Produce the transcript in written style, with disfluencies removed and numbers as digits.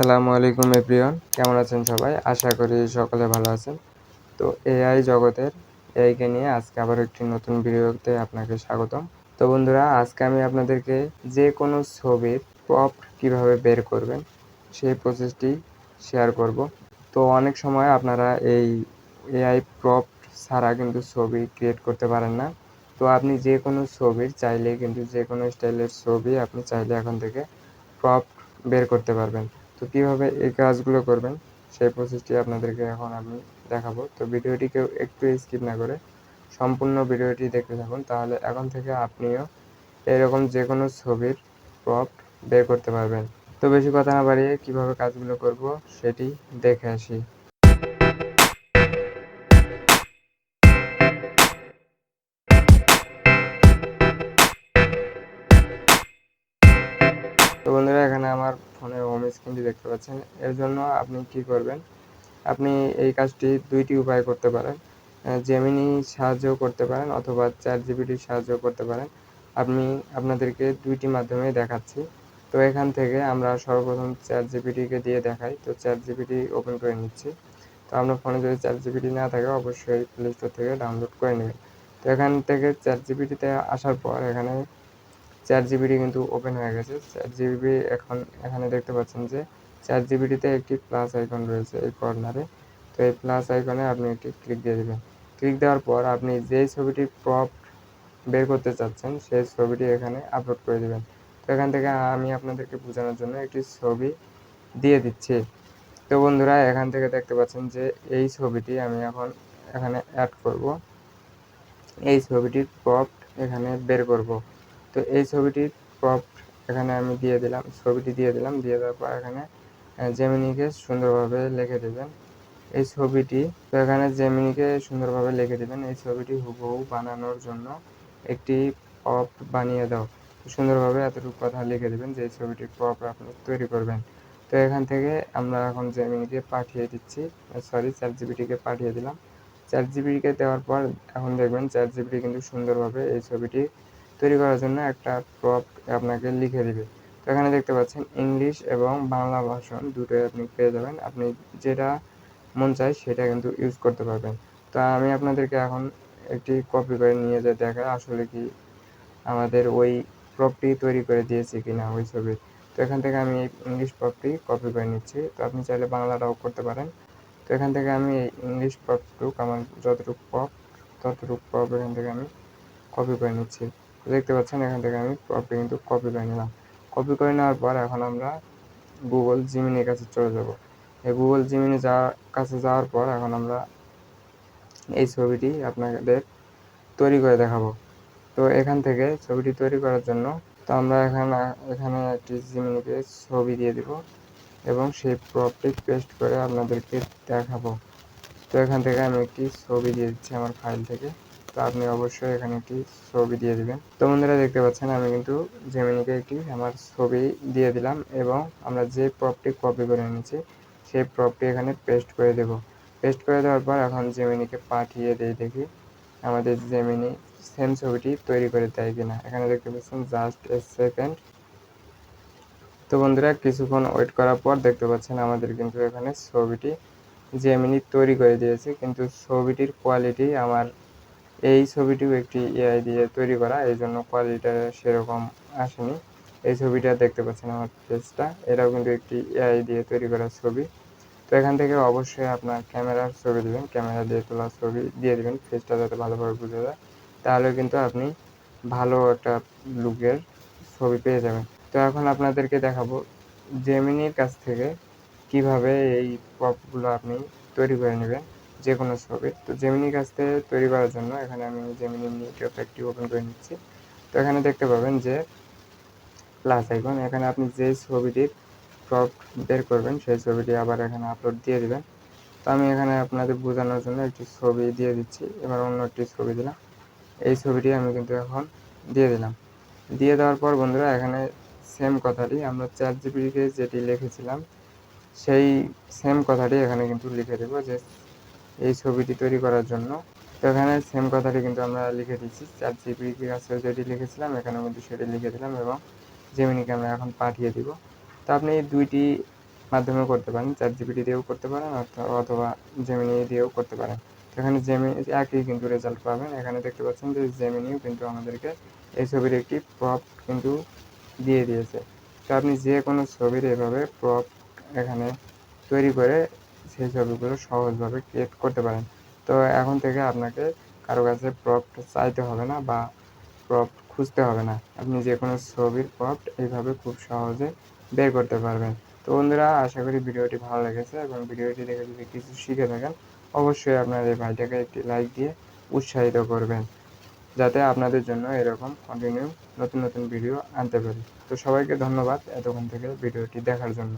আসসালামু আলাইকুম এভরিওয়ান, কেমন আছেন সবাই? আশা করি সকলে ভালো আছেন। তো এআই জগতের এআইকে নিয়ে আজকে আবার একটি নতুন ভিডিওতে আপনাকে স্বাগতম। তো বন্ধুরা, আজকে আমি আপনাদেরকে যে কোনো ছবির প্রম্পট কিভাবে বের করবেন সেই প্রসেসটি শেয়ার করব। তো অনেক সময় আপনারা এই এআই প্রম্পট ছাড়া কিন্তু ছবি ক্রিয়েট করতে পারেন না। তো আপনি যে কোনো ছবির চাইলে কিন্তু যে কোনো স্টাইলের ছবি আপনি চাইলে এখন থেকে প্রম্পট বের করতে পারবেন। তো কীভাবে এই কাজগুলো করবেন সেই প্রসেসটি আপনাদেরকে এখন আমি দেখাবো। তো ভিডিওটিকেও একটু স্কিপ না করে সম্পূর্ণ ভিডিওটি দেখতে থাকুন, তাহলে এখন থেকে আপনিও এরকম যে কোনো ছবির প্রম্পট বের করতে পারবেন। তো বেশি কথা না বাড়িয়ে কীভাবে কাজগুলো করব সেটি দেখে আসি। তো বন্ধুরা, এখানে আমার ফোনের হোম স্ক্রিনটি দেখতে পাচ্ছেন। এর জন্য আপনি কি করবেন, আপনি এই কাজটি দুইটি উপায়ে করতে পারেন। জেমিনি সাহায্যও করতে পারেন অথবা চ্যাট জিপিটির সাহায্যও করতে পারেন। আমি আপনাদেরকে দুইটি মাধ্যমেই দেখাচ্ছি। তো এখান থেকে আমরা সর্বপ্রথম চ্যাট জিপিটিকে দিয়ে দেখাই। তো চ্যাট জিপিটি ওপেন করে নিচ্ছি। তো আপনার ফোনে যদি চ্যাট জিপিটি না থাকে অবশ্যই প্লে স্টোর থেকে ডাউনলোড করে নেবেন। তো এখান থেকে চ্যাট জিপিটিতে আসার পর এখানে চ্যাট জিপিটি কিন্তু ওপেন হয়ে গেছে। চ্যাট জিপিটি এখানে দেখতে পাচ্ছেন যে চ্যাট জিপিটিতে একটি প্লাস আইকন রয়েছে এই কর্নারে। তো এই প্লাস আইকনে আপনি একটি ক্লিক দিয়ে দেবেন। ক্লিক দেওয়ার পর আপনি যেই ছবিটির প্রম্পট বের করতে চাচ্ছেন সেই ছবিটি এখানে আপলোড করে দেবেন। তো এখান থেকে আমি আপনাদেরকে বোঝানোর জন্য একটি ছবি দিয়ে দিচ্ছি। তো বন্ধুরা, এখান থেকে দেখতে পাচ্ছেন যে এই ছবিটি আমি এখন এখানে অ্যাড করব। এই ছবিটির প্রম্পট এখানে বের করব। তো এই ছবিটির প্রম্পট এখানে আমি দিয়ে দিলাম, ছবিটি দিয়ে দিলাম। দিয়ে দেওয়ার পর এখানে জেমিনিকে সুন্দরভাবে লিখে দেবেন এই ছবিটি। তো এখানে জেমিনিকে সুন্দরভাবে লিখে দেবেন এই ছবিটি হুবহু বানানোর জন্য একটি প্রম্পট বানিয়ে দাও। সুন্দরভাবে এতটুকু কথা লিখে দেবেন যে এই ছবিটির প্রম্পট আপনি তৈরি করবেন। তো এখান থেকে আমরা এখন জেমিনিকে পাঠিয়ে দিচ্ছি, চ্যাট জিপিটিকে পাঠিয়ে দিলাম। চ্যাট জিপিটিকে দেওয়ার পর এখন দেখবেন চ্যাট জিপিটি কিন্তু সুন্দরভাবে এই ছবিটি তৈরি করার জন্য একটা প্রম্পট আপনাকে লিখে দিবে। তো এখানে দেখতে পাচ্ছেন ইংলিশ এবং বাংলা ভার্সন দুটোই আপনি পেয়ে যাবেন। আপনি যেটা মন চায় সেটা কিন্তু ইউজ করতে পারবেন। তো আমি আপনাদেরকে এখন একটি কপি করে নিয়ে যেয়ে দেখাই আসলে কি আমাদের ওই প্রম্পটটি তৈরি করে দিয়েছি কিনা ওই ছবির। তো এখান থেকে আমি এই ইংলিশ প্রম্পটটি কপি করে নিচ্ছি। তো আপনি চাইলে বাংলাটাও করতে পারেন। তো এখান থেকে আমি এই ইংলিশ প্রম্পটটুকু আমার যতটুকু প্রম্পট এখান থেকে আমি কপি করে নিচ্ছি। দেখতে পাচ্ছেন এখান থেকে আমি প্রম্পটটি কিন্তু কপি করে নিলাম। কপি করে নেওয়ার পর এখন আমরা গুগল জিমিনির কাছে চলে যাব। এই গুগল জিমিনি কাছে যাওয়ার পর এখন আমরা এই ছবিটি আপনাদের তৈরি করে দেখাবো। তো এখান থেকে ছবিটি তৈরি করার জন্য তো আমরা এখানে একটি জিমিনিকে ছবি দিয়ে দিব এবং সেই প্রম্পটটি পেস্ট করে আপনাদেরকে দেখাবো। তো এখান থেকে আমি একটি ছবি দিয়ে দিচ্ছি আমার ফাইল থেকে। তো আপনি অবশ্যই এখানে একটি ছবি দিয়ে দিবেন। তো বন্ধুরা, দেখতে পাচ্ছেন আমি কিন্তু জেমিনিকে একটি আমার ছবি দিয়ে দিলাম এবং আমরা যে প্রম্পটটি কপি করে নিয়েছি সেই প্রম্পটটি এখানে পেস্ট করে দেব। পেস্ট করে দেওয়ার পর এখন জেমিনিকে পাঠিয়ে দেখি আমাদের জেমিনি সেম ছবিটি তৈরি করে দেয় কিনা। এখানে দেখতে পাচ্ছেন জাস্ট এ সেকেন্ড। তো বন্ধুরা, কিছুক্ষণ ওয়েট করার পর দেখতে পাচ্ছেন আমাদের কিন্তু এখানে ছবিটি জেমিনি তৈরি করে দিয়েছে, কিন্তু ছবিটির কোয়ালিটি আমার এই ছবিটিও একটি এআই দিয়ে তৈরি করা, এই জন্য কোয়ালিটিটা সেরকম আসেনি। এই ছবিটা দেখতে পাচ্ছেন আমার ফেসটা, এটাও কিন্তু একটি এআই দিয়ে তৈরি করা ছবি। তো এখান থেকে অবশ্যই আপনার ক্যামেরার ছবি দেবেন, ক্যামেরা দিয়ে তোলা ছবি দিয়ে দেবেন, ফেসটা যাতে ভালোভাবে বোঝা যায়, তাহলে কিন্তু আপনি ভালো একটা লুকের ছবি পেয়ে যাবেন। তো এখন আপনাদেরকে দেখাবো জেমিনির কাছ থেকে কিভাবে এই প্রম্পটগুলো আপনি তৈরি করে নেবেন যে কোনো ছবি। তো জেমিনির কাছ থেকে তৈরি করার জন্য এখানে আমি জেমিনি মিট একটি ওপেন করে নিচ্ছি। তো এখানে দেখতে পাবেন যে প্লাস আইকন, এখানে আপনি যে ছবিটির প্রম্পট বের করবেন সেই ছবিটি আবার এখানে আপলোড দিয়ে দিবেন। তো আমি এখানে আপনাদের বোঝানোর জন্য একটি ছবি দিয়ে দিচ্ছি, এবার অন্য একটি ছবি দিলাম। এই ছবিটি আমি কিন্তু এখন দিয়ে দিলাম। দিয়ে দেওয়ার পর বন্ধুরা, এখানে সেম কথাটি আমরা চ্যাট জিপিটিকে যেটি লিখেছিলাম সেই সেম কথাটি এখানে কিন্তু লিখে দেবো যে এই ছবিটি তৈরি করার জন্য। তো এখানে সেম কথাটি কিন্তু আমরা লিখে দিচ্ছি, চ্যাট জিপিটির কাছে যেটি লিখেছিলাম এখানেও কিন্তু সেটি লিখে দিলাম এবং জেমিনিকে আমরা এখন পাঠিয়ে দিব। তো আপনি দুইটি মাধ্যমেও করতে পারেন, চ্যাট জিপিটি দিয়েও করতে পারেন অথবা জেমিনি দিয়েও করতে পারেন। তো এখানে একই কিন্তু রেজাল্ট পাবেন। এখানে দেখতে পাচ্ছেন যে জেমিনিও কিন্তু আমাদেরকে এই ছবির একটি প্রম্পট কিন্তু দিয়ে দিয়েছে। তো আপনি যে কোনো ছবির এভাবে প্রম্পট এখানে তৈরি করে সেই ছবিগুলো সহজভাবে ক্রিয়েট করতে পারেন। তো এখন থেকে আপনাকে কারো কাছে প্রম্পট চাইতে হবে না বা প্রম্পট খুঁজতে হবে না। আপনি যে কোনো ছবির প্রম্পট এইভাবে খুব সহজে বের করতে পারবেন। তো বন্ধুরা, আশা করি ভিডিওটি ভালো লেগেছে এবং ভিডিওটি দেখে যদি কিছু শিখে থাকেন, অবশ্যই আপনার এই ভাইটাকে একটি লাইক দিয়ে উৎসাহিত করবেন, যাতে আপনাদের জন্য এরকম কন্টিনিউ নতুন নতুন ভিডিও আনতে পারি। তো সবাইকে ধন্যবাদ এতক্ষণ থেকে ভিডিওটি দেখার জন্য।